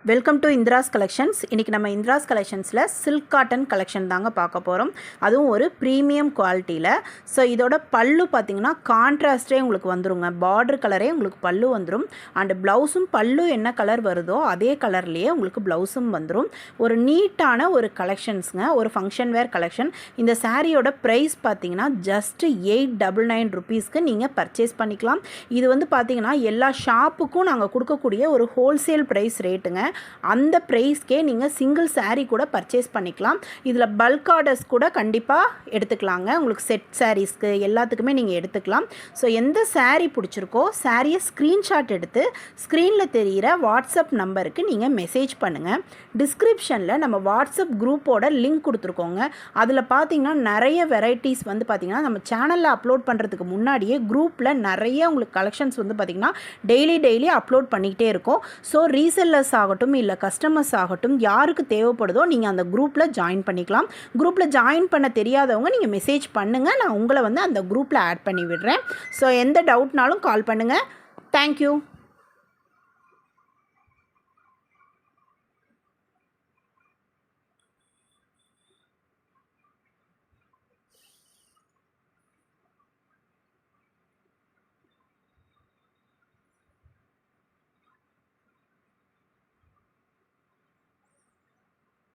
Welcome to Indira's collections. இன்றைக்கி நம்ம Indira's கலெக்ஷன்ஸில் silk cotton collection தாங்க பார்க்க போகிறோம். அதுவும் ஒரு ப்ரீமியம் குவாலிட்டியில். ஸோ இதோட பல்லு பார்த்திங்கன்னா கான்ட்ராஸ்டே உங்களுக்கு வந்துருங்க. பார்டர் கலரே உங்களுக்கு பல்லு வந்துடும். அண்டு ப்ளவுஸும் பல்லு என்ன கலர் வருதோ அதே கலர்லேயே உங்களுக்கு ப்ளவுஸும் வந்துடும். ஒரு நீட்டான ஒரு கலெக்ஷன்ஸுங்க, ஒரு ஃபங்க்ஷன் வேர் கலெக்ஷன். இந்த சாரியோட ப்ரைஸ் பார்த்திங்கன்னா ஜஸ்ட்டு 899 ருபீஸ்க்கு நீங்கள் பர்ச்சேஸ் பண்ணிக்கலாம். இது வந்து பார்த்திங்கன்னா எல்லா ஷாப்புக்கும் நாங்கள் கொடுக்கக்கூடிய ஒரு ஹோல்சேல் ப்ரைஸ் ரேட்டுங்க. அந்த ப்ரைஸ்க்கே நீங்கள் சிங்கிள் சாரீ கூட பர்ச்சேஸ் பண்ணிக்கலாம். இதில் பல்க் ஆர்டர்ஸ் கூட கண்டிப்பாக எடுத்துக்கலாங்க. உங்களுக்கு செட் சாரீஸ்க்கு எல்லாத்துக்குமே நீங்கள் எடுத்துக்கலாம். ஸோ எந்த சாரீ பிடிச்சிருக்கோ சாரியை ஸ்க்ரீன்ஷாட் எடுத்து ஸ்க்ரீனில் தெரிகிற வாட்ஸ்அப் நம்பருக்கு நீங்கள் மெசேஜ் பண்ணுங்கள். டிஸ்கிரிப்ஷனில் நம்ம வாட்ஸ்அப் குரூப்போட லிங்க் கொடுத்துருக்கோங்க. அதில் பார்த்தீங்கன்னா நிறைய வெரைட்டிஸ் வந்து பார்த்திங்கன்னா நம்ம சேனலில் அப்லோட் பண்ணுறதுக்கு முன்னாடியே குரூப்பில் நிறைய உங்களுக்கு கலெக்ஷன்ஸ் வந்து பார்த்திங்கன்னா டெய்லி அப்லோட் பண்ணிக்கிட்டே இருக்கும். ஸோ ரீசெல்லர்ஸ் ஆகட்டும் இல்லை கஸ்டமர்ஸ் ஆகட்டும், யாருக்கு தேவைப்படுதோ நீங்கள் அந்த குரூப்பில் ஜாயின் பண்ணிக்கலாம். குரூப்பில் ஜாயின் பண்ண தெரியாதவங்க நீங்கள் மெசேஜ் பண்ணுங்கள், நான் உங்களை வந்து அந்த குரூப்பில் ஆட் பண்ணி விடுறேன். ஸோ எந்த டவுட்னாலும் கால் பண்ணுங்கள். தேங்க்யூ.